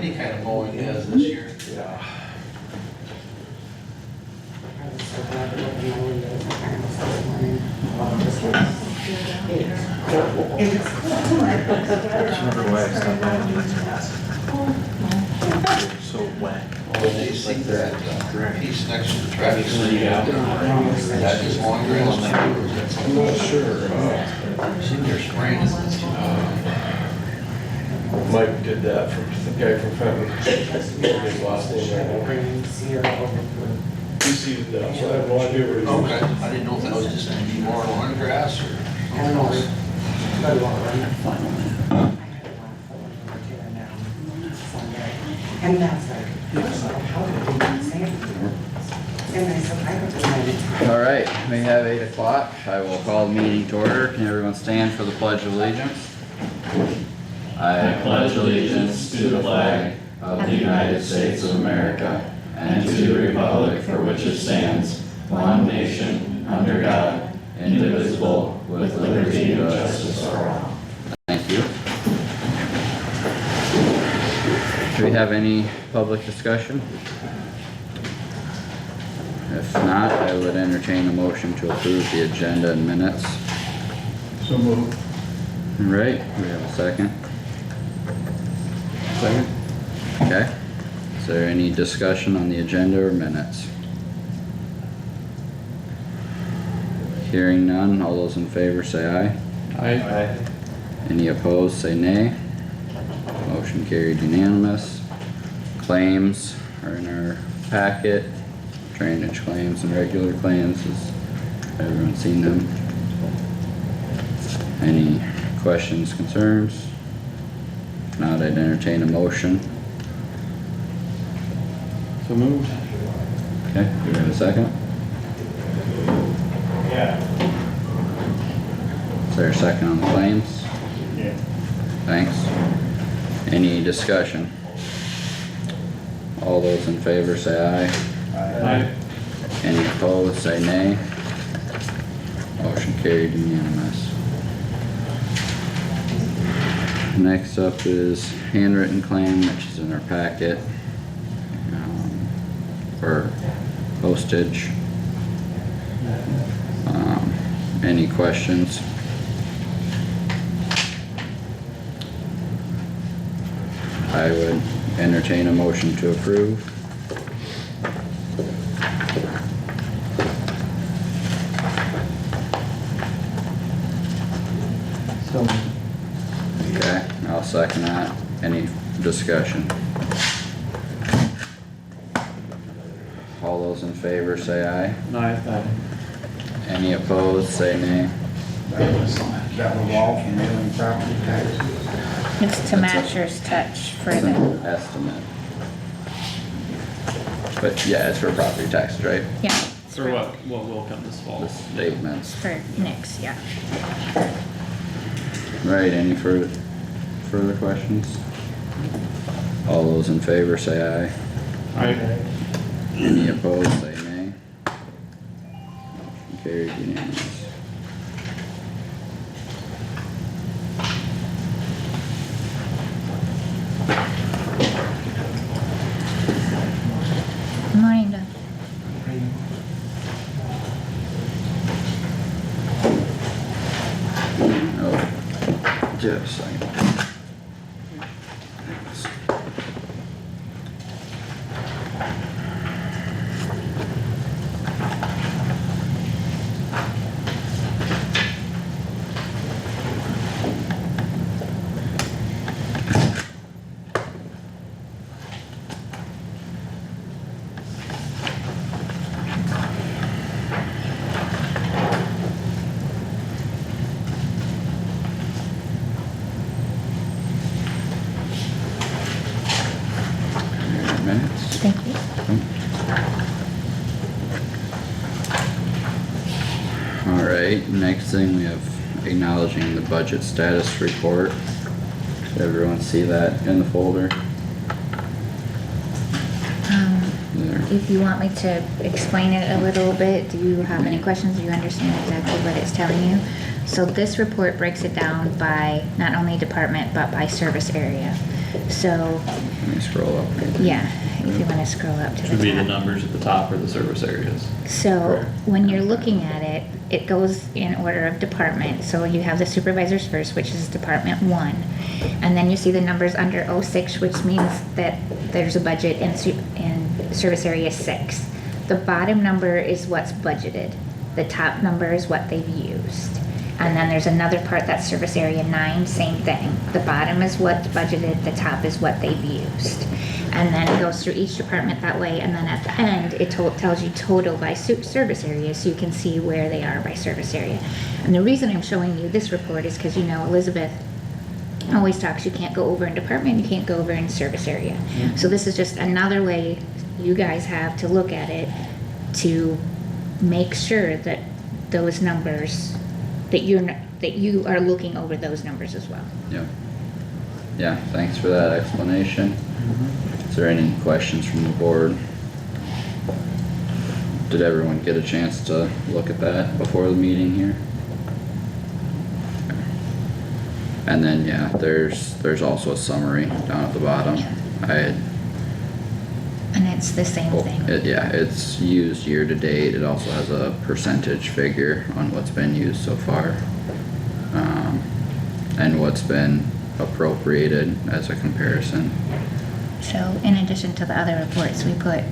any kind of mowing as this year. Yeah. I was so glad to open my windows. I kind of this morning. It was cool. Remember why I stopped by and it's so wet. When they see that piece next to the traffic signal, that is mowing grass. I'm not sure. They're spraying it. Mike did that for the guy from Fenton. His last name right now. He seeded that, so I have no idea where he's. Okay, I didn't know if that was just gonna be more lawn grass or something I don't know. else. But a lot of them. I had a lot of tearing down Sunday. And that's like, how did they not say it? And I said, I don't know. All right, we have 8 o'clock. I will call the meeting to order. Can everyone stand for the pledge of allegiance? I pledge allegiance to the flag of the United States of America and to the republic for which it stands, one nation, under God, indivisible, with liberty and justice for all. Thank you. Do we have any public discussion? If not, I would entertain a motion to approve the agenda and minutes. So moved. All right, we have a second. Second. Okay. Is there any discussion on the agenda or minutes? Hearing none, all those in favor say aye. Aye. Any opposed, say nay. Motion carried unanimous. Claims are in our packet. Drainage claims and regular claims, has everyone seen them? Any questions, concerns? If not, I'd entertain a motion. So moved. Okay, do we have a second? Yeah. Is there a second on the claims? Yeah. Thanks. Any discussion? All those in favor say aye. Aye. Any opposed, say nay. Motion carried unanimous. Next up is handwritten claim, which is in our packet, for postage. Any questions? I would entertain a motion to approve. Okay, I'll second that. Any discussion? All those in favor say aye. Aye. Any opposed, say nay. That was all from mailing property taxes. It's to Matcher's Touch for It's the, an estimate. But yeah, it's for property taxes, right? yeah. For what will come this fall? The statements. For Nick's, yeah. Right, any further questions? All those in favor say aye. Aye. Any opposed, say nay. Motion carried unanimous. Morning, Doug. Oh, just a second. Minutes. Thank you. Alright, next thing we have acknowledging the budget status report. Did everyone see that in the folder? There. If you want me to explain it a little bit, do you have any questions? Do you understand exactly what it's telling you? So this report breaks it down by not only department, but by service area. So, Let me scroll up. yeah, if you wanna scroll up to the top. Should be the numbers at the top or the service areas. So Correct. when you're looking at it, it goes in order of department. So you have the supervisors first, which is Department 1. And then you see the numbers under 06, which means that there's a budget in Service Area 6. The bottom number is what's budgeted. The top number is what they've used. And then there's another part that's Service Area 9, same thing. The bottom is what's budgeted, the top is what they've used. And then it goes through each department that way, and then at the end, it tells you total by service area, so you can see where they are by service area. And the reason I'm showing you this report is because, you know, Elizabeth always talks, you can't go over in department, you can't go over in service area. So this is just another way you guys have to look at it to make sure that those numbers, that you are looking over those numbers as well. Yeah. Yeah, thanks for that explanation. Is there any questions from the board? Did everyone get a chance to look at that before the meeting here? And then, yeah, there's also a summary down at the bottom. Yeah. I had, And it's the same thing. yeah, it's used year to date. It also has a percentage figure on what's been used so far. And what's been appropriated as a comparison. So in addition to the other reports we put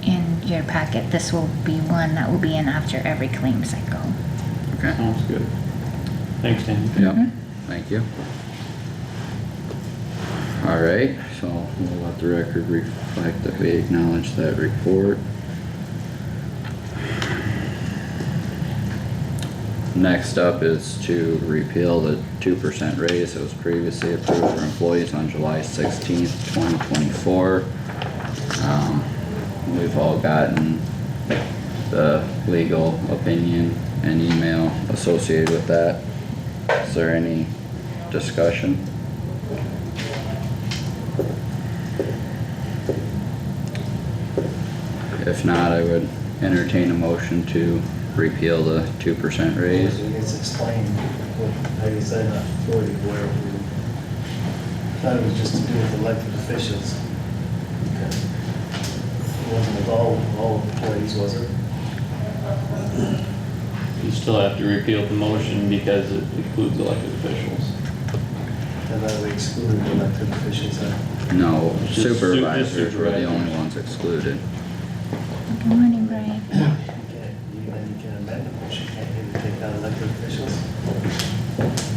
in your packet, this will be one that will be in after every claim cycle. Okay? Sounds good. Thanks, Dan. Yep, thank you. Alright, so we'll let the record reflect that we acknowledge that report. Next up is to repeal the 2% raise that was previously approved for employees on July 16th, 2024. We've all gotten the legal opinion and email associated with that. Is there any discussion? If not, I would entertain a motion to repeal the 2% raise. I guess explain what, how you said authority where we thought it was just to do with elected officials. It wasn't with all employees, was it? You still have to repeal the motion because it includes elected officials. And then we excluded elected officials then. No, Just supervisors were the supervisors. only ones excluded. Good morning, Brian. You can amend the motion, can't you, to take out elected officials?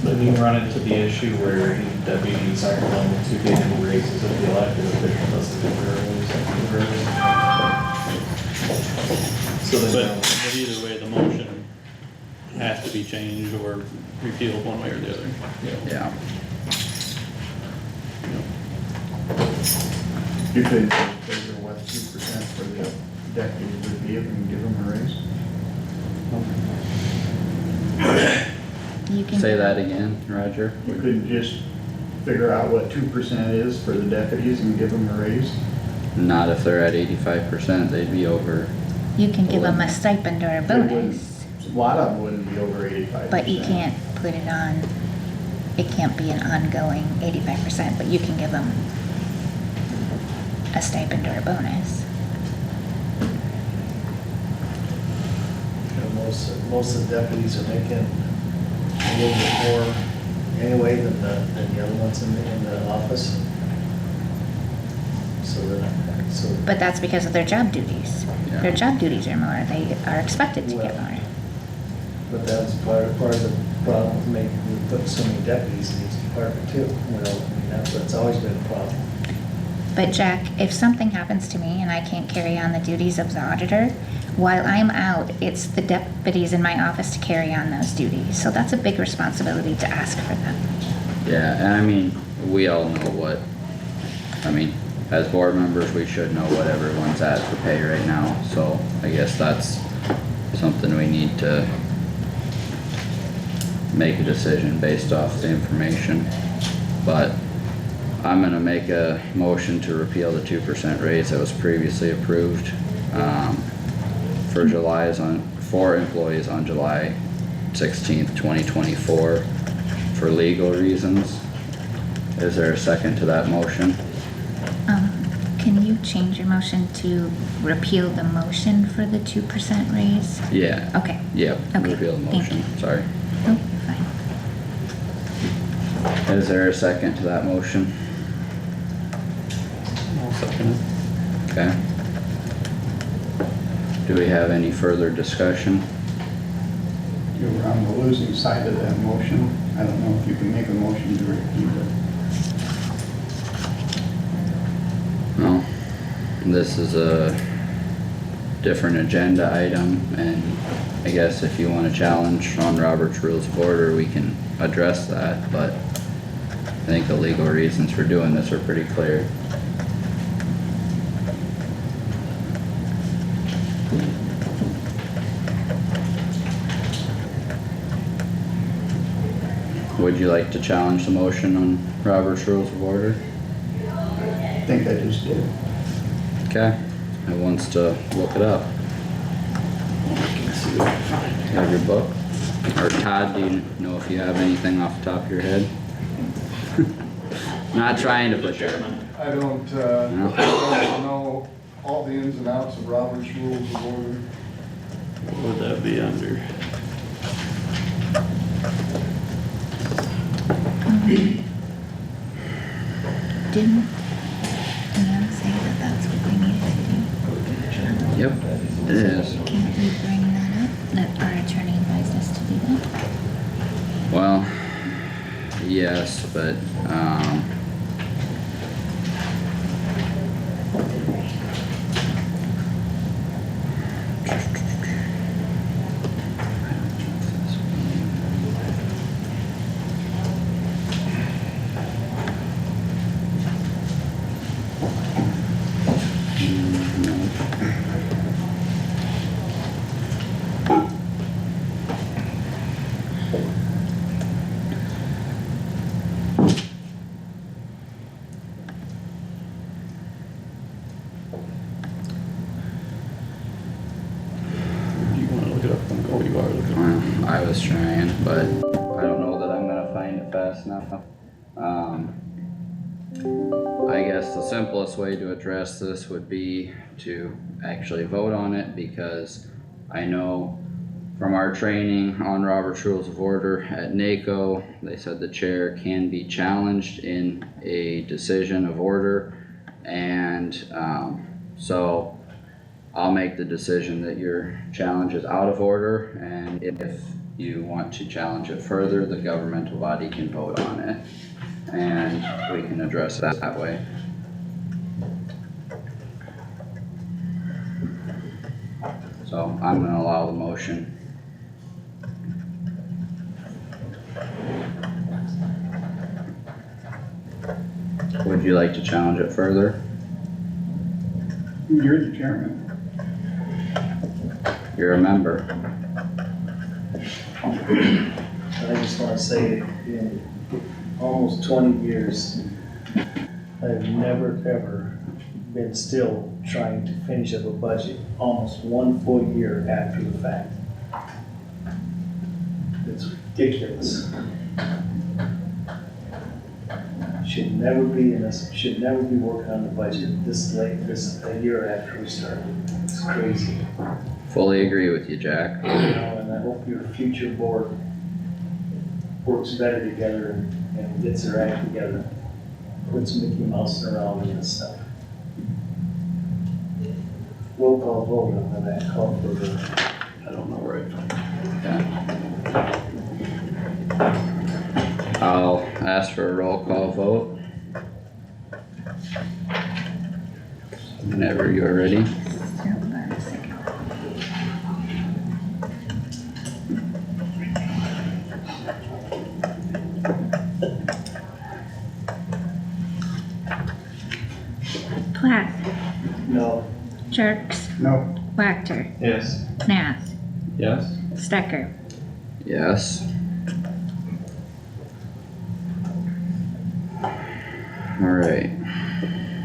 But we run into the issue where the deputies aren't willing to get any raises if the elected official doesn't give her a raise. So But then, but either way, the motion has to be changed or repealed one way or the other. Yeah, You could figure what 2% for the deputies would be and give them a raise? You can. say that again, Roger? We couldn't just figure out what 2% is for the deputies and give them a raise? Not if they're at 85%, they'd be over. You can give them a stipend or a They wouldn't- bonus, A lot of them wouldn't be over 85%. but you can't put it on, it can't be an ongoing 85%, but you can give them a stipend or a bonus. You know, most of the deputies are making a little bit more anyway than the other ones in the office. So But that's because of their job duties. Yeah. Their job duties are more, they are expected to get more. but that's part of the problem with with putting so many deputies in each department too. Well, I mean, that's always been a problem. But Jack, if something happens to me and I can't carry on the duties of the auditor, while I'm out, it's the deputies in my office to carry on those duties. So that's a big responsibility to ask for them. Yeah, and I mean, we all know what, I mean, as board members, we should know what everyone's at for pay right now, so I guess that's something we need to make a decision based off the information. But I'm gonna make a motion to repeal the 2% raise that was previously approved, for employees on July 16th, 2024, for legal reasons. Is there a second to that motion? can you change your motion to repeal the motion for the 2% raise? Yeah, Okay, yep, Okay, repeal the thank motion, you. sorry. oh, fine. Is there a second to that motion? I'll second it. Okay. Do we have any further discussion? You were on the losing side of that motion. I don't know if you can make a motion to repeat it. No. This is a different agenda item, and I guess if you wanna challenge on Robert's Rules of Order, we can address that, but I think the legal reasons for doing this are pretty clear. Would you like to challenge the motion on Robert's Rules of Order? I think I just did. Okay, who wants to look it up? Have your book? Or Todd, do you know if you have anything off the top of your head? Not trying to put you. I don't No. know all the ins and outs of Robert's Rules of Order. What would that be under? Didn't Ann say that that's what we needed to Yep, it is. do? Can we bring that up? That our attorney advised us to do that? Well, yes, but, Do you wanna look it up? Oh, you are looking. well, I was trying, but I don't know that I'm gonna find it fast enough. I guess the simplest way to address this would be to actually vote on it, because I know from our training on Robert's Rules of Order at NACO, they said the chair can be challenged in a decision of order, and, so I'll make the decision that your challenge is out of order, and if you want to challenge it further, the governmental body can vote on it, and we can address that that way. So I'm gonna allow the motion. Would you like to challenge it further? You're the chairman. You're a member. I just wanna say, in almost 20 years, I've never, ever been still trying to finish up a budget almost 1 full year after the fact. It's ridiculous. Should never be in this, should never be working on the budget this late, this, a year after we started. It's crazy. Fully agree with you, Jack. You know, and I hope your future board works better together and gets their act together. Quits Mickey Mouse around and stuff. Roll call vote on that call for the, I don't know where I found it. Okay. I'll ask for a roll call vote. Whenever you're ready. Hold on a second. Plath, no, Jerks, No. Wactor, Yes. Nath, Yes? Stecker. Yes. Alright.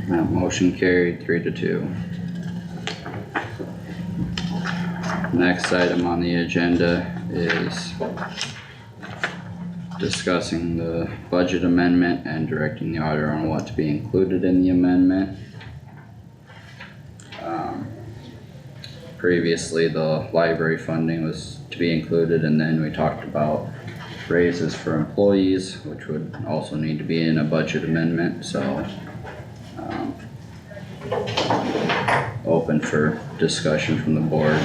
That motion carried 3-2. Next item on the agenda is discussing the budget amendment and directing the auditor on what to be included in the amendment. previously the library funding was to be included, and then we talked about raises for employees, which would also need to be in a budget amendment, so. Open for discussion from the board.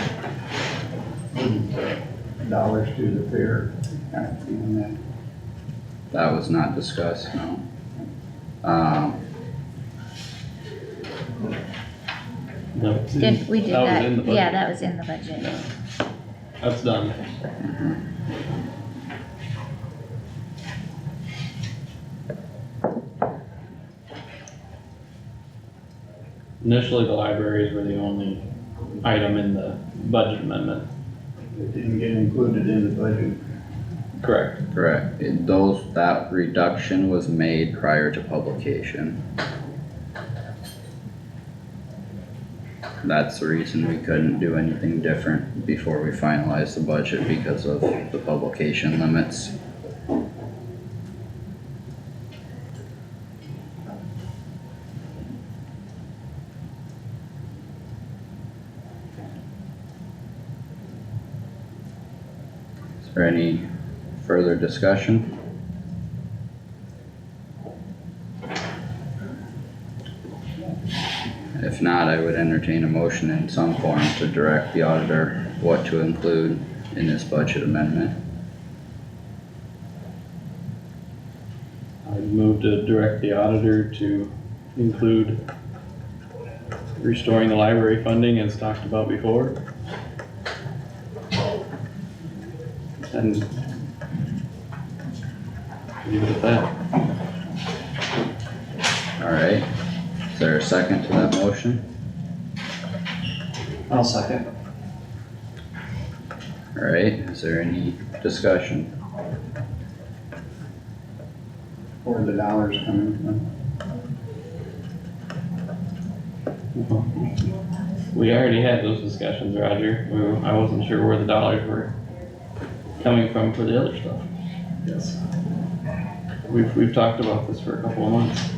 Wouldn't dollars to the fair kind of be in that? That was not discussed, no. No, We did That was that, in the budget. yeah, that was in the budget. that's done. Initially, the libraries were the only item in the budget amendment. It didn't get included in the budget. Correct. Correct, that reduction was made prior to publication. That's the reason we couldn't do anything different before we finalized the budget, because of the publication limits. Is there any further discussion? If not, I would entertain a motion in some form to direct the auditor what to include in this budget amendment. I moved to direct the auditor to include restoring the library funding as talked about before. And leave it at that. Alright, is there a second to that motion? I'll second. Alright, is there any discussion? Where are the dollars coming from? We already had those discussions, Roger. I wasn't sure where the dollars were coming from for the other stuff. Yes. We've talked about this for a couple of months.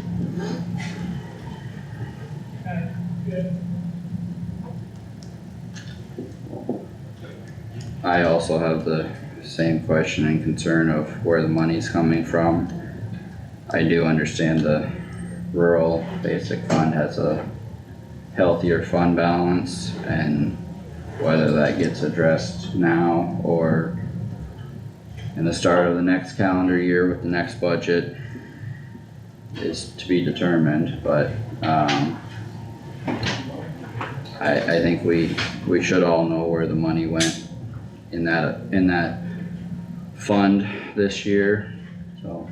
I also have the same question and concern of where the money's coming from. I do understand the rural basic fund has a healthier fund balance, and whether that gets addressed now or in the start of the next calendar year with the next budget is to be determined, but, I think we should all know where the money went in that fund this year, so.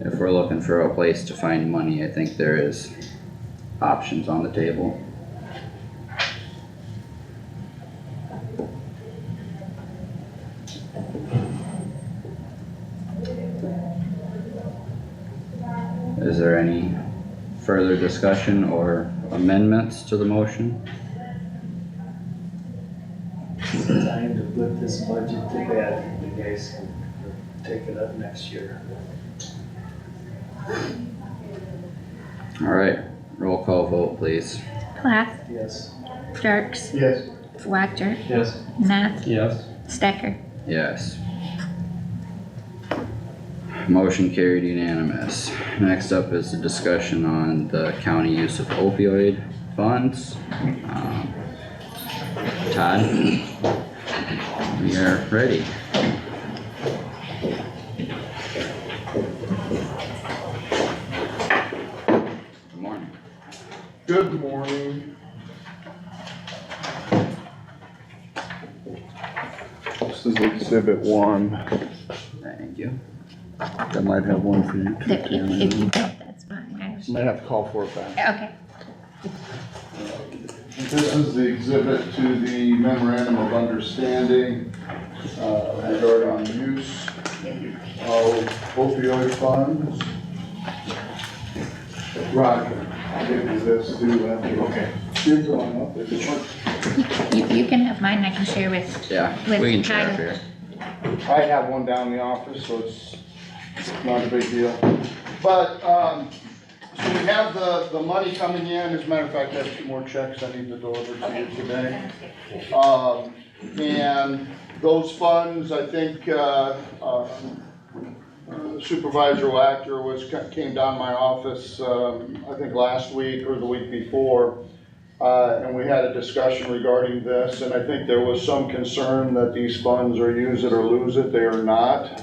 If we're looking for a place to find money, I think there is options on the table. Is there any further discussion or amendments to the motion? It's time to put this budget to bed, and you guys can take it up next year. Alright, roll call vote please. Plath, Yes. Jerks, Yes. Wactor, Yes. Nath, Yes. Stecker. Yes. Motion carried unanimous. Next up is the discussion on the county use of opioid funds. Todd, we are ready. Good morning. Good morning. This is exhibit 1. Thank you. I might have one for you too, If you Tammy. don't, that's fine. Might have to call for it back. Okay. This is the exhibit to the memorandum of understanding regarding use of opioid funds. Roger, I'll give you this too. Okay. You're going up if you want. You can have mine, I can share with, Yeah, With we can share up Tyler. here. I have one down in the office, so it's not a big deal. But, So we have the money coming in, as a matter of fact, I have 2 more checks I need to deliver to you today. And those funds, I think, Supervisor Wachter came down to my office, I think last week or the week before, and we had a discussion regarding this, and I think there was some concern that these funds are use it or lose it. They are not.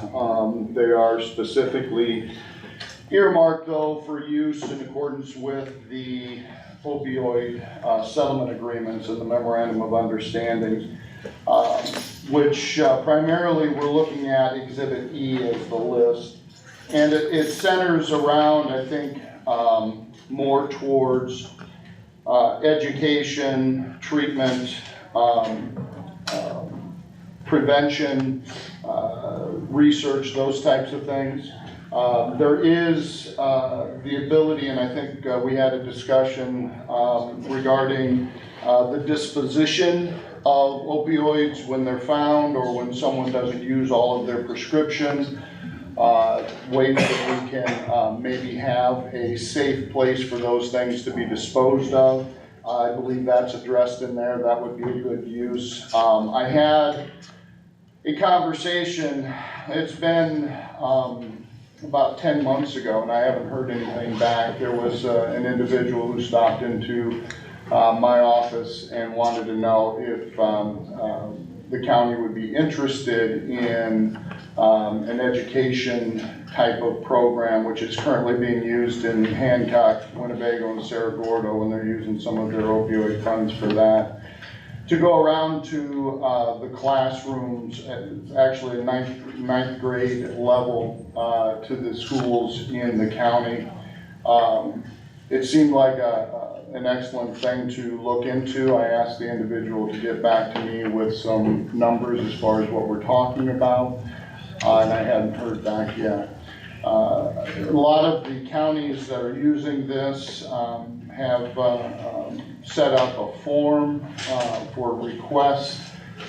They are specifically earmarked though for use in accordance with the opioid settlement agreements and the memorandum of understanding, which primarily we're looking at Exhibit E as the list. And it centers around, I think, more towards education, treatment, prevention, research, those types of things. There is the ability, and I think we had a discussion regarding the disposition of opioids when they're found or when someone doesn't use all of their prescriptions. Ways that we can maybe have a safe place for those things to be disposed of. I believe that's addressed in there. That would be a good use. I had a conversation, it's been about 10 months ago, and I haven't heard anything back. There was an individual who stopped into my office and wanted to know if the county would be interested in an education type of program, which is currently being used in Hancock, Winnebago, and Cerro Gordo, and they're using some of their opioid funds for that. To go around to the classrooms, actually ninth grade level, to the schools in the county. It seemed like an excellent thing to look into. I asked the individual to get back to me with some numbers as far as what we're talking about, and I hadn't heard back yet. A lot of the counties that are using this have set up a form for request,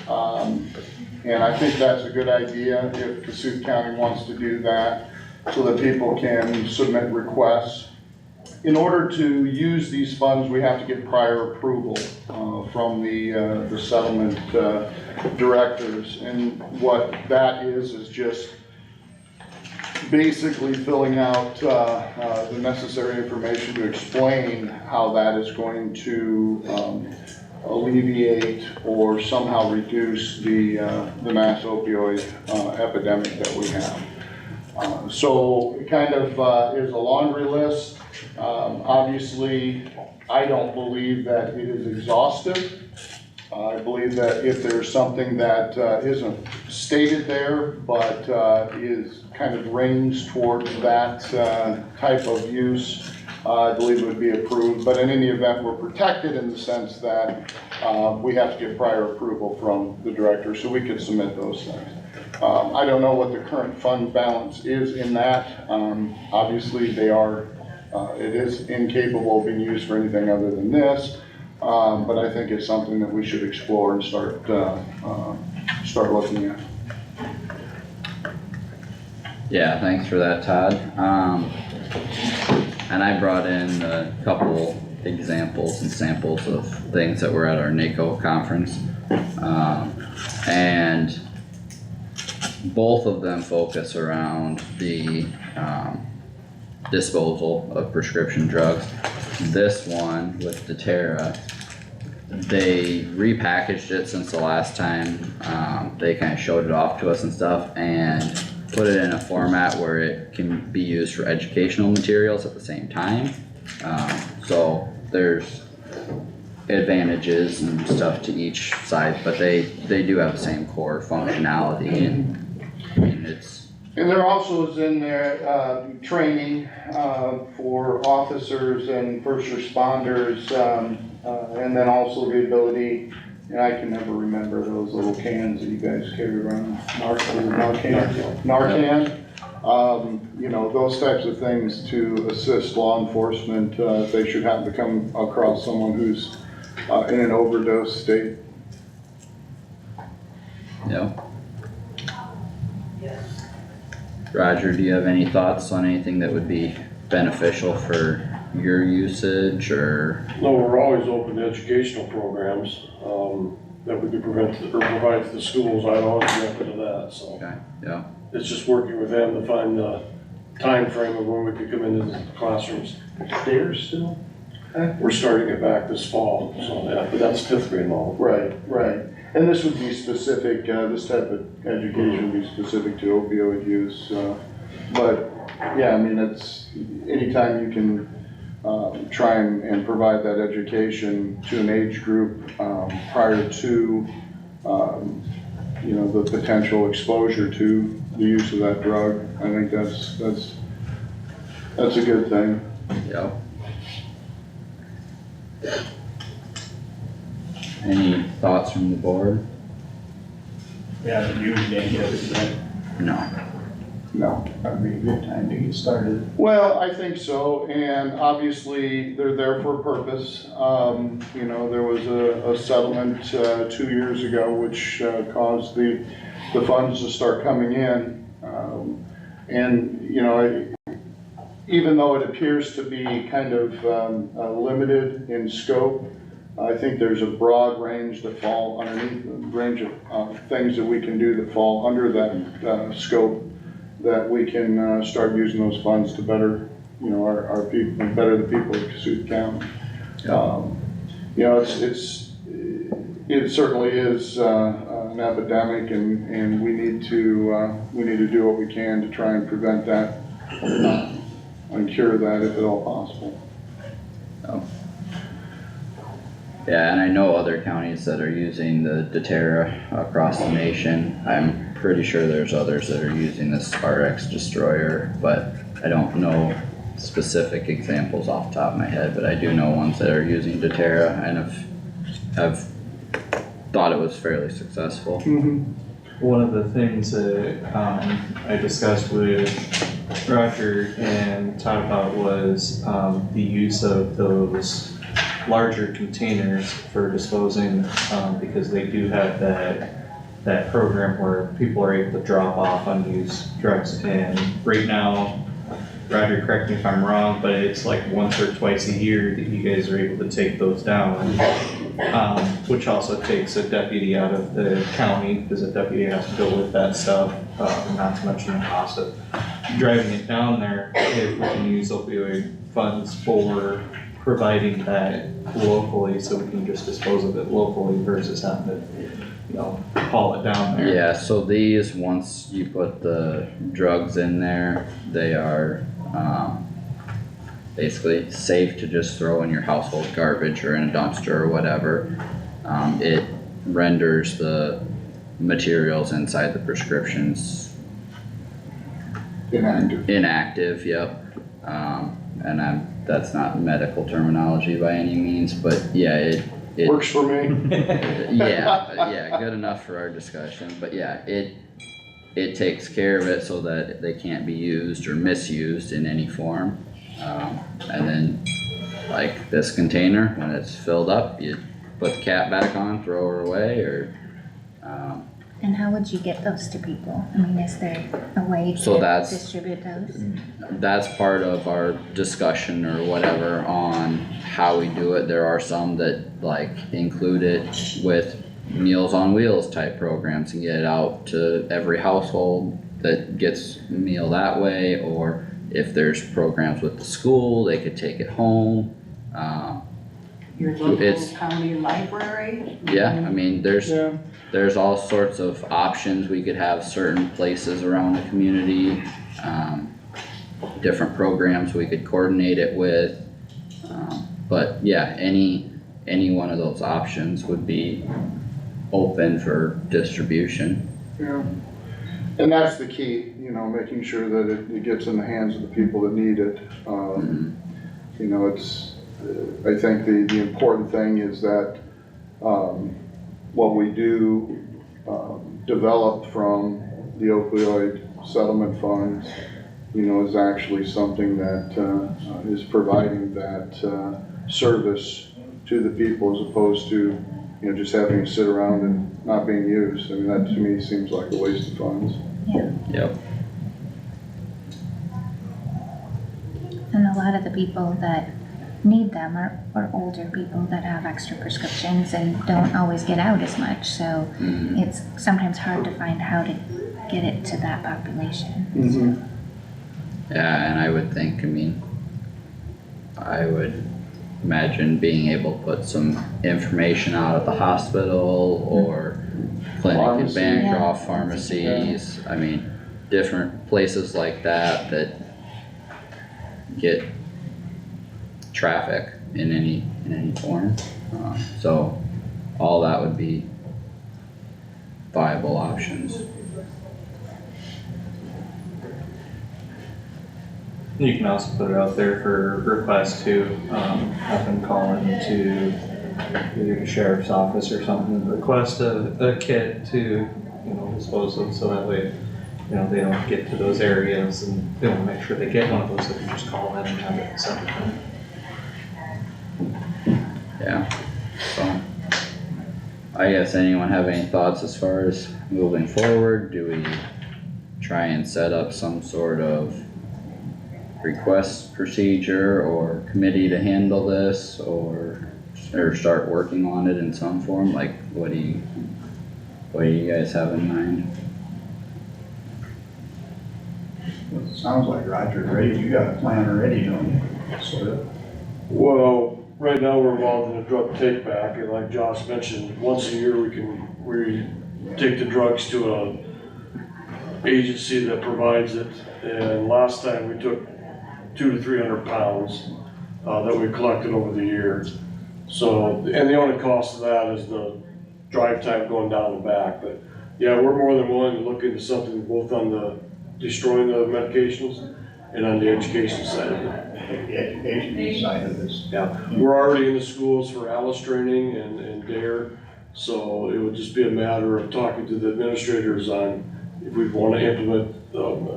and I think that's a good idea if Kossuth County wants to do that, so that people can submit requests. In order to use these funds, we have to get prior approval from the settlement directors, and what that is just basically filling out the necessary information to explain how that is going to alleviate or somehow reduce the mass opioid epidemic that we have. So it kind of is a laundry list. Obviously, I don't believe that it is exhaustive. I believe that if there's something that isn't stated there, but is kind of rings towards that type of use, I believe it would be approved. But in any event, we're protected in the sense that we have to get prior approval from the director, so we could submit those things. I don't know what the current fund balance is in that. Obviously, they are. It is incapable of being used for anything other than this, but I think it's something that we should explore and start looking at. Yeah, thanks for that, Todd. And I brought in a couple examples and samples of things that were at our NACO conference. And both of them focus around the disposal of prescription drugs. This one with Deterra, they repackaged it since the last time they kind of showed it off to us and stuff, and put it in a format where it can be used for educational materials at the same time. So there's advantages and stuff to each side, but they do have the same core functionality, and I mean it's. And there also is in there training for officers and first responders, and then also the ability, and I can never remember those little cans that you guys carry around, Narcan. You know, those types of things to assist law enforcement if they should happen to come across someone who's in an overdose state. Yep. Roger, do you have any thoughts on anything that would be beneficial for your usage or, No, we're always open to educational programs, that we could provide to the schools. I'd always be open to that, so. okay, yeah, It's just working with them to find the time frame of when we could come into the classrooms. They're still? We're starting it back this fall, so yeah, but that's 5th grade level. Right, right. And this would be specific, this type of education would be specific to opioid use. But, yeah, I mean, it's, anytime you can try and provide that education to an age group prior to, you know, the potential exposure to the use of that drug, I think that's a good thing. yep. Any thoughts from the board? Yeah, you didn't get it, right? No. No. That'd be a good time to get started. Well, I think so, and obviously, they're there for a purpose. You know, there was a settlement 2 years ago which caused the funds to start coming in. And, you know, even though it appears to be kind of limited in scope, I think there's a broad range that fall underneath, a range of things that we can do that fall under that scope, that we can start using those funds to better, you know, our people, better the people of Kossuth County. You know, it certainly is an epidemic, and we need to do what we can to try and prevent that and cure that if at all possible. Oh. Yeah, and I know other counties that are using the Deterra across the nation. I'm pretty sure there's others that are using this RX Destroyer, but I don't know specific examples off the top of my head, but I do know ones that are using Deterra and have thought it was fairly successful. One of the things that, I discussed with Roger and Todd about was, the use of those larger containers for disposing, because they do have that program where people are able to drop off unused drugs. And right now, Roger, correct me if I'm wrong, but it's like once or twice a year that you guys are able to take those down. Which also takes a deputy out of the county, because a deputy has to go with that stuff, not to mention the cost of driving it down there. If we can use opioid funds for providing that locally, so we can just dispose of it locally versus having to, you know, haul it down there. Yeah, so these, once you put the drugs in there, they are, basically safe to just throw in your household garbage or in a dumpster or whatever. It renders the materials inside the prescriptions inactive, yep. And that's not medical terminology by any means, but yeah, it Works for me. yeah, good enough for our discussion, but yeah, it takes care of it so that they can't be used or misused in any form. And then, like this container, when it's filled up, you put the cap back on, throw her away, or, And how would you get those to people? I mean, is there a way So to that's- distribute those? that's part of our discussion or whatever on how we do it. There are some that like include it with Meals on Wheels type programs and get it out to every household that gets a meal that way, or if there's programs with the school, they could take it home. Your local It's- county library? Yeah, I mean, Yeah. there's all sorts of options. We could have certain places around the community, different programs we could coordinate it with. But yeah, any one of those options would be open for distribution. Yeah, and that's the key, you know, making sure that it gets in the hands of the people that need it. You know, it's, I think the important thing is that, what we do, develop from the opioid settlement funds, you know, is actually something that, is providing that, service to the people as opposed to, you know, just having it sit around and not being used. I mean, that to me seems like a waste of funds. Yep. And a lot of the people that need them or older people that have extra prescriptions and don't always get out as much, so it's sometimes hard to find how to get it to that population. Yeah, and I would think, I mean, I would imagine being able to put some information out at the hospital or clinic in Pharmacy. Bancroft, pharmacies, I mean, different places like that get traffic in any form. So all that would be viable options. You can also put it out there for requests to, have them call in to either the sheriff's office or something, request a kit to, you know, dispose of, so that way, you know, they don't get to those areas and they wanna make sure they get one of those, they can just call in and have it sent to them. Yeah, so. I guess anyone have any thoughts as far as moving forward? Do we try and set up some sort of request procedure or committee to handle this, or start working on it in some form? Like, what do you guys have in mind? Well, it sounds like Roger's ready, you got a plan already, don't you? Sort of. Well, right now we're involved in a drug take back, and like Josh mentioned, once a year we take the drugs to a agency that provides it. And last time we took 200 to 300 pounds that we collected over the year. So, and the only cost of that is the drive time going down the back. But yeah, we're more than willing to look into something both on the destroying the medications and on the education side of it. The education side of this. Yeah, we're already in the schools for ALICE training and DARE, so it would just be a matter of talking to the administrators on if we want to implement,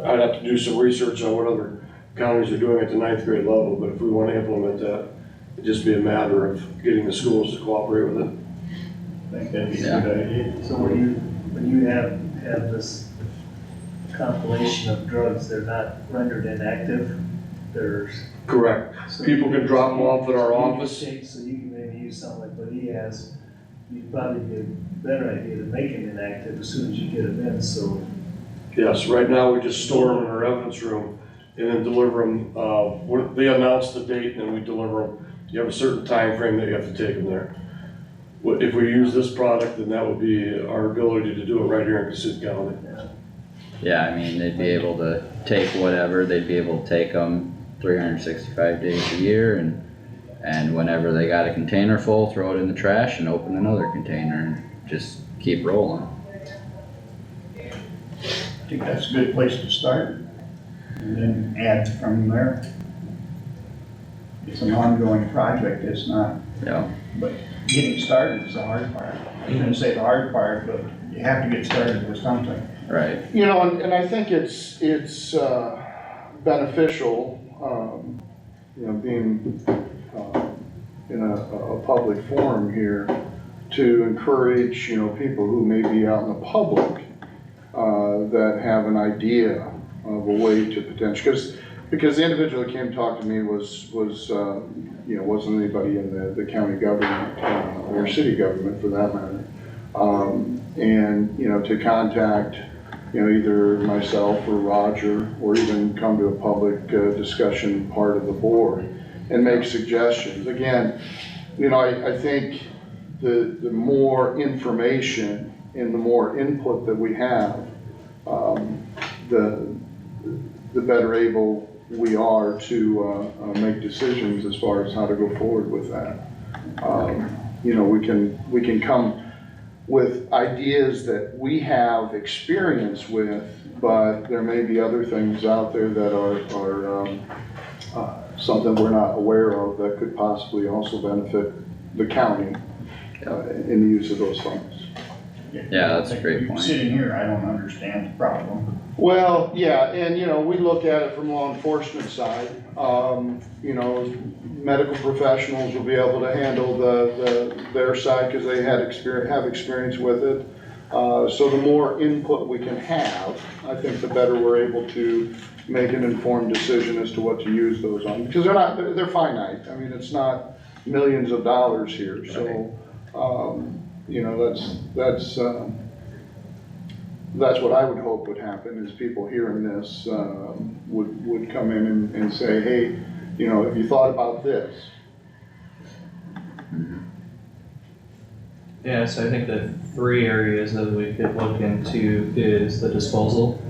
I'd have to do some research on what other counties are doing at the 9th grade level, but if we want to implement that, it'd just be a matter of getting the schools to cooperate with it. I think that'd be a good idea. So when you have this compilation of drugs, they're not rendered inactive, there's. Correct. People can drop them off at our office. So you can maybe use something like what he has, you'd probably be a better idea to make them inactive as soon as you get them in, so. Yes, right now we just store them in our evidence room and then deliver them, they announce the date and then we deliver them. You have a certain time frame that you have to take them there. If we use this product, then that would be our ability to do it right here in Kossuth County. Yeah, I mean, they'd be able to take whatever, they'd be able to take them 365 days a year, and whenever they got a container full, throw it in the trash and open another container and just keep rolling. I think that's a good place to start, and then add from there. It's an ongoing project, it's not, Yeah, but getting started is the hard part. I shouldn't say the hard part, but you have to get started with something. right. You know, and I think it's beneficial, you know, being in a public forum here to encourage, you know, people who may be out in the public that have an idea of a way to potentially, because the individual that came to talk to me was you know, wasn't anybody in the county government or city government for that matter. And, you know, to contact, you know, either myself or Roger, or even come to a public discussion part of the board and make suggestions. Again, you know, I think the more information and the more input that we have, the better able we are to make decisions as far as how to go forward with that. You know, we can come with ideas that we have experience with, but there may be other things out there that are something we're not aware of that could possibly also benefit the county in the use of those funds. Yeah, that's a great point. Sitting here, I don't understand the problem. Well, yeah, and you know, we look at it from law enforcement side. You know, medical professionals will be able to handle their side because they have experience with it. So the more input we can have, I think the better we're able to make an informed decision as to what to use those on, because they're finite. I mean, it's not millions of dollars here, so, you know, that's what I would hope would happen, is people hearing this, would come in and say, hey, you know, have you thought about this? Yeah, so I think the 3 areas that we could look into is the disposal.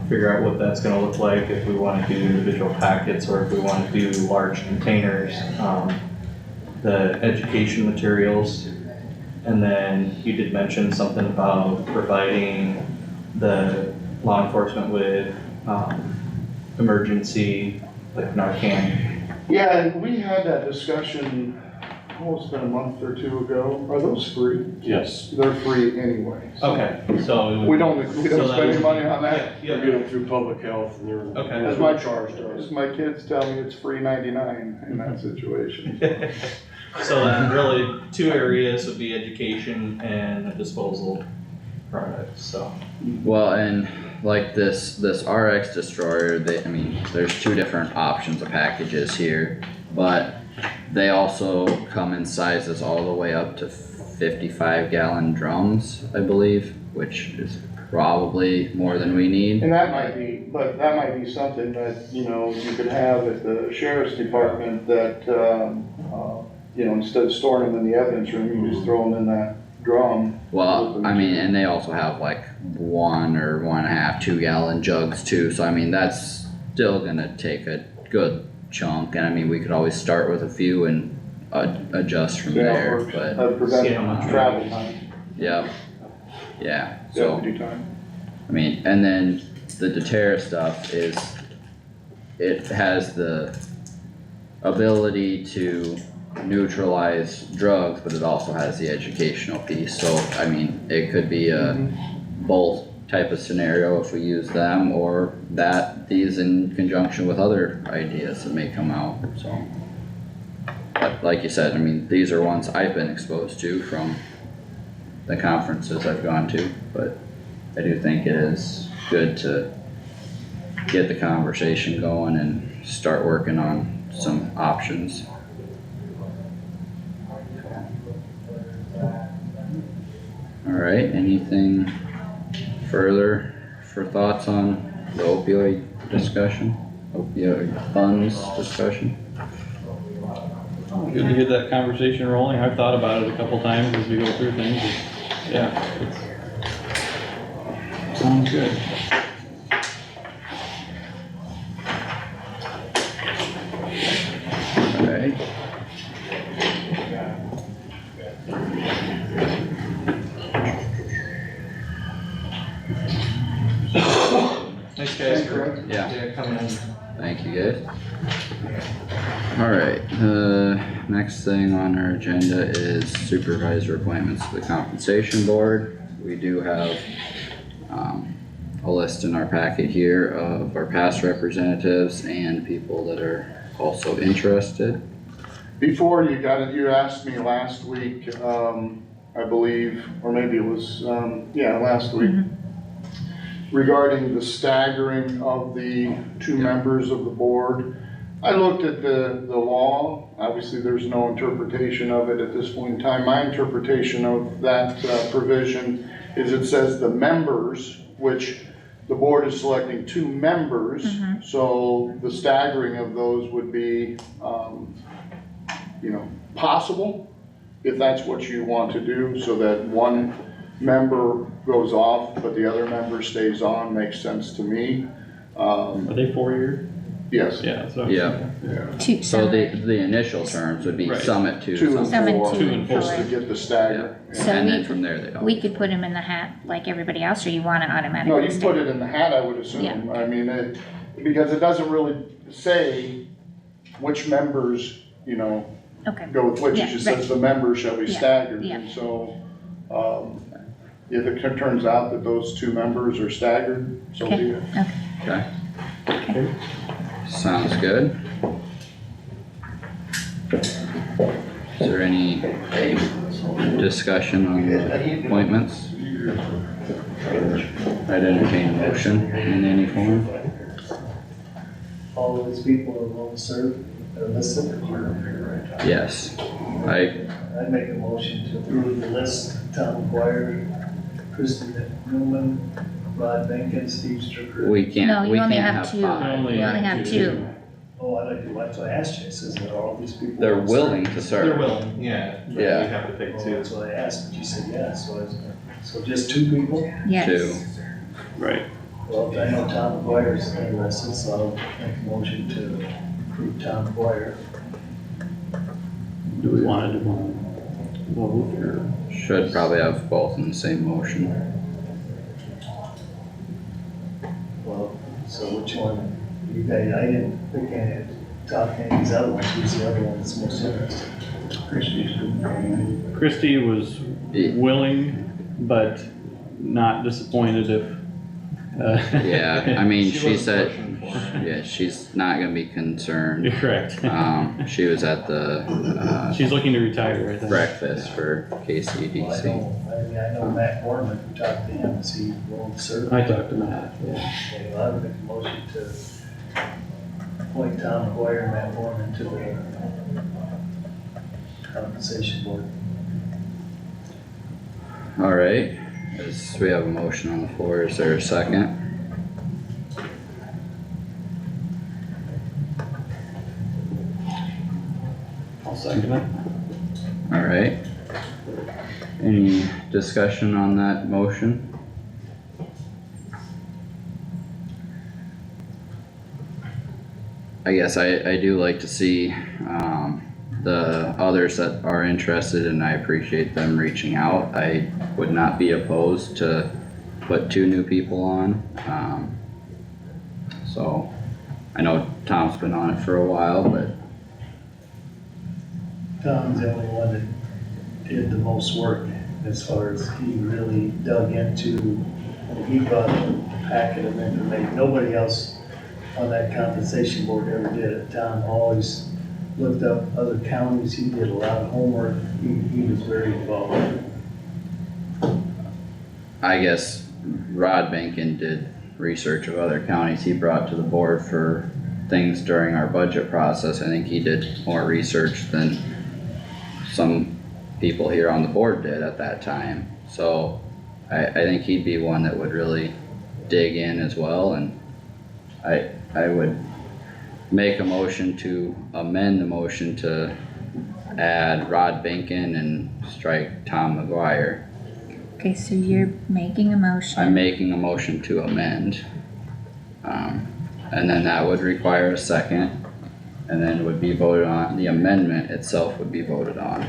Figure out what that's gonna look like, if we wanna do individual packets or if we wanna do large containers. The education materials, and then you did mention something about providing the law enforcement with, emergency, like Narcan. Yeah, and we had that discussion, it's been a month or 2 ago. Are those free? Yes, They're free anyway. So Okay, so. it would- We don't so spend that any would money be- on that. we get them through public health and they're. Okay. That's As my what charged As us. my kids tell me, it's free 99 in that situation. So then really 2 areas would be education and disposal products, so. Well, and like this RX destroyer, I mean, there's 2 different options of packages here, but they also come in sizes all the way up to 55-gallon drums, I believe, which is probably more than we need. And that might be something that, you know, you could have at the sheriff's department that, you know, instead of storing them in the evidence room, you just throw them in that drum. Well, I mean, and they also have like 1 or 1.5, 2-gallon jugs too, so I mean, that's still gonna take a good chunk, and I mean, we could always start with a few and adjust from there, but, That prevents See how much travel time, yeah. Yeah, so, deputy time. I mean, and then the deter stuff is, it has the ability to neutralize drugs, but it also has the educational piece, so, I mean, it could be a both type of scenario if we use them, or these in conjunction with other ideas that may come out, so. But like you said, I mean, these are ones I've been exposed to from the conferences I've gone to, but I do think it is good to get the conversation going and start working on some options. Alright, anything further for thoughts on the opioid discussion, opioid funds discussion? Good to get that conversation rolling. I've thought about it a couple times as we go through things. Sounds good. Alright. Thanks guys for, Yeah. coming in. Thank you guys. Alright, next thing on our agenda is supervisor appointments to the compensation board. We do have, a list in our packet here of our past representatives and people that are also interested. Before you got it, you asked me last week, I believe, or maybe it was, last week, regarding the staggering of the 2 members of the board. I looked at the law. Obviously, there's no interpretation of it at this point in time. My interpretation of that provision is it says the members, which the board is selecting 2 members, so the staggering of those would be, you know, possible, if that's what you want to do, so that 1 member goes off, but the other member stays on, makes sense to me. Are they 4-year? Yes. Yeah, so. Yeah, Two, so summit. the initial terms would be Right. Summit 2, 2 and Summit 4, 2 and just to 4. get the stagger. Yeah. So and then we- from there they don't. We could put him in the hat like everybody else, or you want to automatically? No, you stay? put it in the hat, I would assume. Yeah. I mean, because it doesn't really say which members, you know, Okay, go with which. Yeah, It just right. says the members shall be Yeah, staggered. yeah. And so, if it turns out that those 2 members are staggered, so be it. Okay. Sounds good. Is there any discussion on the appointments? I'd entertain a motion in any form. all of these people are willing to serve, are listed? Yes. I'd make a motion to approve the list, Tom McGuire, Kristen Newman, Rod Benkin, Steve Stricker. We No, can't, we you only can't have have two. five. You only have two. Oh, I like to, that's what I asked you, it says that all these people. They're want to willing serve. to serve. They're willing, yeah. but Yeah. We have to pick Oh, two. that's what I asked, but you said yes, so just two people? Yes. Two. Right. Well, I know Tom McGuire's interested, so I'll make a motion to approve Tom McGuire. Do we wanna do one vote or? Should probably have both in the same motion. Well, so which one, you guys, I didn't pick any, talk any of these other ones, who's the other one that's most interested? Christie's good. Christie was Yeah. willing, but not disappointed if. Yeah, I mean, she wasn't said, pushing for it. yeah, she's not gonna be concerned. You're correct. She was at the, She's looking to retire, I think. breakfast for Well, I KCDC. know Matt Gorman, who talked to him, is he willing to serve? I talked to Matt, yeah. Okay, well, I would make a motion to appoint Tom McGuire and Matt Gorman to the compensation board. Alright, we have a motion on the floor, is there a second? I'll second it. Alright. Any discussion on that motion? I guess I do like to see, the others that are interested, and I appreciate them reaching out. I would not be opposed to put two new people on, so, I know Tom's been on it for a while, but Tom's the only one that did the most work as far as he really dug into, and he brought a packet of information. Nobody else on that compensation board ever did it. Tom always looked up other counties, he did a lot of homework, he was very involved. I guess Rod Benkin did research of other counties he brought to the board for things during our budget process. I think he did more research than some people here on the board did at that time. So I think he'd be one that would really dig in as well, and I would make a motion to amend the motion to add Rod Benkin and strike Tom McGuire. Okay, so you're making a motion. I'm making a motion to amend. And then that would require a second, and then would be voted on, the amendment itself would be voted on.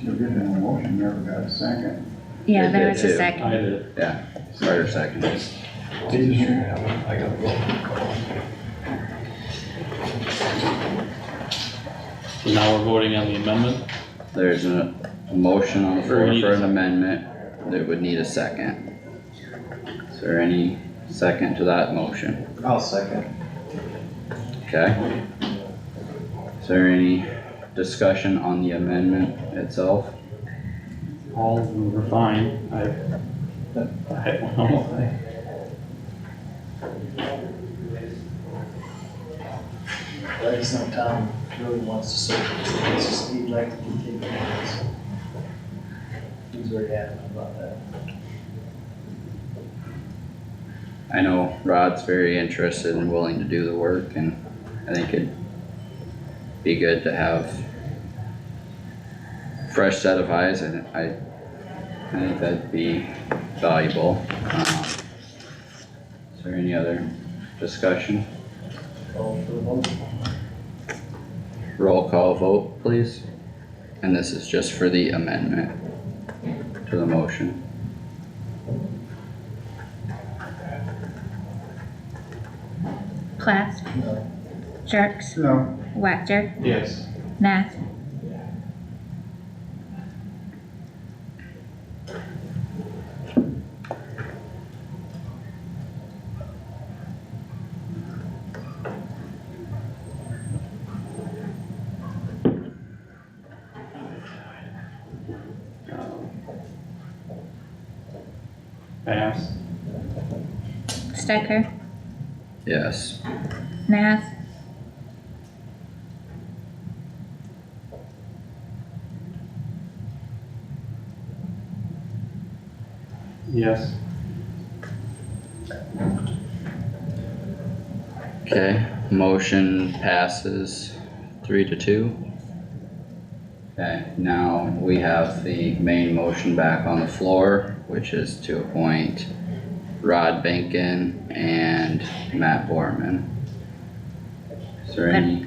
You're getting a motion, never got a second. Yeah, They there did was a too. I second. did. Yeah, Carter second. So now we're voting on the amendment. There's a motion on the floor Or you need for a an second. amendment, that would need a second. Is there any second to that motion? I'll second. Okay. Is there any discussion on the amendment itself? All of them were fine. I don't know. I just know Tom really wants to serve, it's just, he'd like to continue this. He's very adamant about that. I know Rod's very interested and willing to do the work, and I think it'd be good to have fresh set of eyes, and I think that'd be valuable. Is there any other discussion? All for the vote. Roll call vote, please. And this is just for the amendment to the motion. Plath, No. Jerks, No, Wactor, Yes. Nath. Pass. Stecker, Yes. Nath, Yes. Okay, motion passes 3-2. Okay, now we have the main motion back on the floor, which is to appoint Rod Benkin and Matt Borman. Is there any,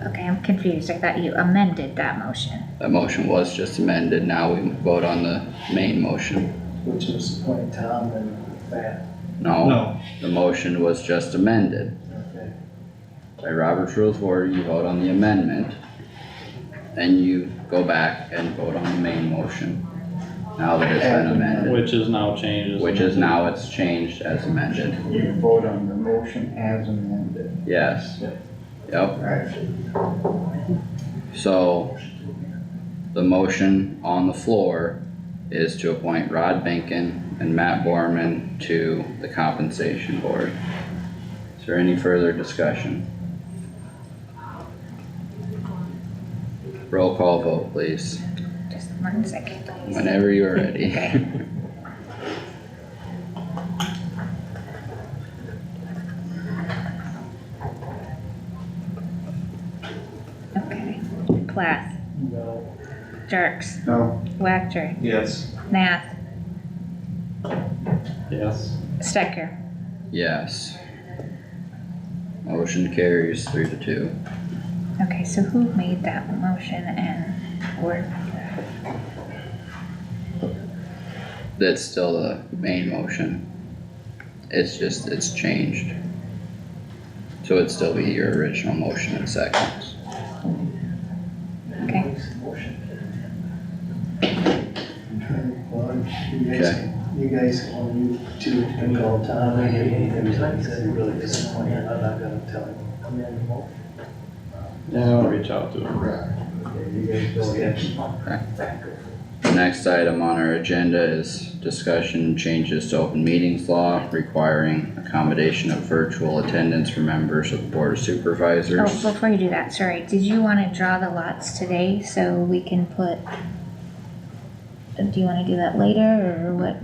Okay, I'm confused. I thought you amended that motion. that motion was just amended, now we vote on the main motion. Which was appoint Tom and Matt. No, the motion was just amended. Okay. By Robert's Rules of Order, you vote on the amendment, then you go back and vote on the main motion. Now that it's been amended, Which is now changed. which is now it's changed as amended. You vote on the motion as amended. Yes. Yep, Right. so the motion on the floor is to appoint Rod Benkin and Matt Borman to the compensation board. Is there any further discussion? Roll call vote, please, Just 1 second, please. whenever you're ready. Okay. Okay. Plath, No. Jerks, No, Wactor, Yes. Nath, Yes. Stecker. Yes. Motion carries 3-2. Okay, so who made that motion and where? That's still the main motion. It's just, it's changed. So it'd still be your original motion in seconds. Okay. Well, you guys, when you two can call Tom, and anything he said really disappointed, I'm not gonna tell him. Yeah, I'll reach out to him. You guys go ahead. The next item on our agenda is discussion changes to open meetings law requiring accommodation of virtual attendance for members of the Board of Oh, Supervisors. before you do that, sorry, did you wanna draw the lots today so we can put? Do you wanna do that later or what,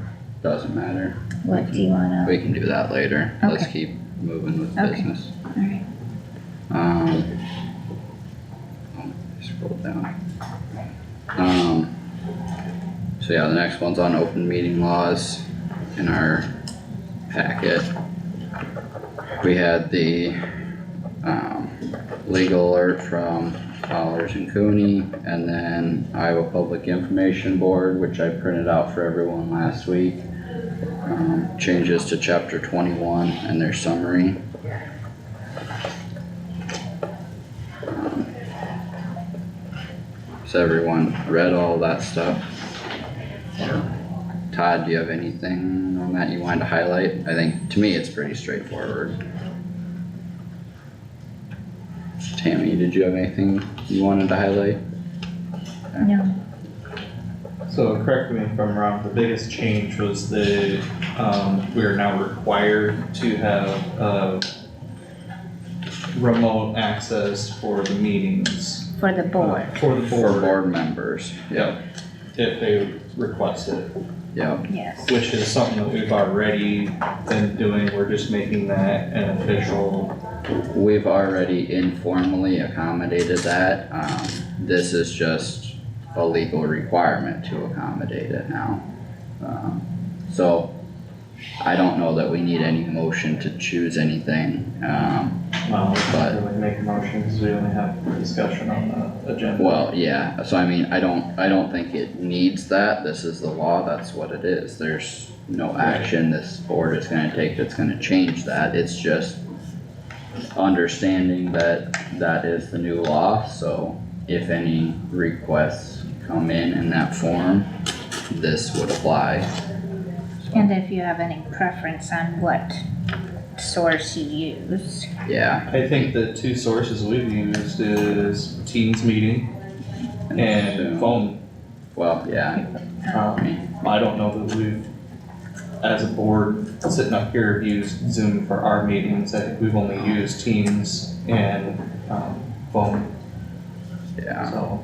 Doesn't matter. what do you wanna? We can do that later. Let's Okay. keep moving with Okay. business. Alright, Oh, scroll down. So yeah, the next one's on open meeting laws in our packet. We had the, legal alert from Fowlers and Cooney, and then Iowa Public Information Board, which I printed out for everyone last week. Changes to chapter 21 and their summary. So everyone read all that stuff? Todd, do you have anything on that you wanted to highlight? I think, to me, it's pretty straightforward. Tammy, did you have anything you wanted to highlight? no, So correct me if I'm wrong, the biggest change was the, we are now required to have, remote access for the meetings. for the board. For the For board, board members, yeah, if they request it, yep, Yes. which is something that we've already been doing, we're just making that an official. we've already informally accommodated that, this is just a legal requirement to accommodate it now. So, I don't know that we need any motion to choose anything, Well, we But- can't really make a motion because we only have discussion on the agenda. well, yeah, so I mean, I don't think it needs that, this is the law, that's what it is, there's no action this board is gonna take that's gonna change that, it's just understanding that that is the new law, so if any requests come in that form, this would apply. So, And if you have any preference on what source you use. yeah, I think the two sources we've used is Teams meeting and Zoom. phone. Well, yeah, I don't know that we've, as a board, sitting up here, have used Zoom for our meetings. I think we've only used Teams and, phone, yeah, so.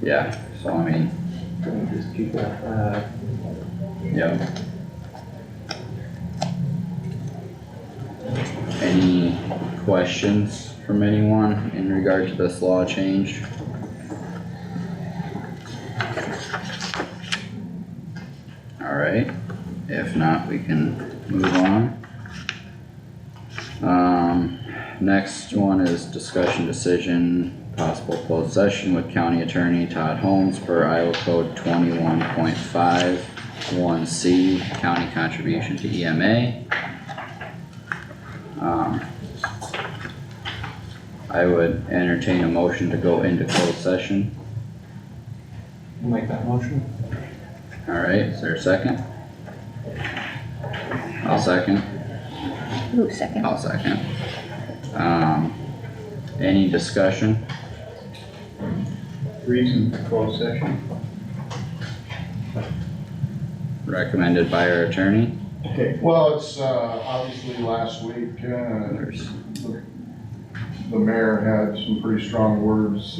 yeah, so I mean, Can we just keep that, Yep. Any questions from anyone in regard to this law change? Alright, if not, we can move on. Next one is discussion decision, possible closed session with County Attorney Todd Holmes per Iowa Code 21.51C, county contribution to EMA. I would entertain a motion to go into closed session. make that motion? Alright, is there a second? I'll second. Ooh, second. I'll second. Any discussion? Reason for closed session? Recommended by our attorney? Okay, Well, it's, obviously last week, There's, the mayor had some pretty strong words,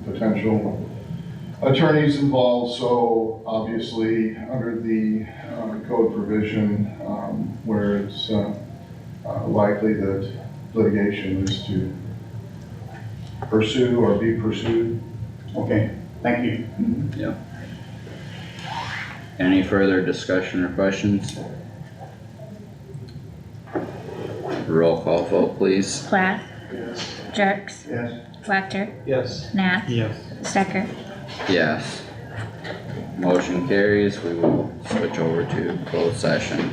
potential attorneys involved, so obviously, under the, code provision, where it's, likely that litigation is to pursue or be pursued. okay, thank you. any further discussion or questions? Roll call vote, please. Plath, Yes. Jerks, Yes. Wactor, Yes. Nath, Yes. Stecker. Yes. Motion carries, we will switch over to closed session.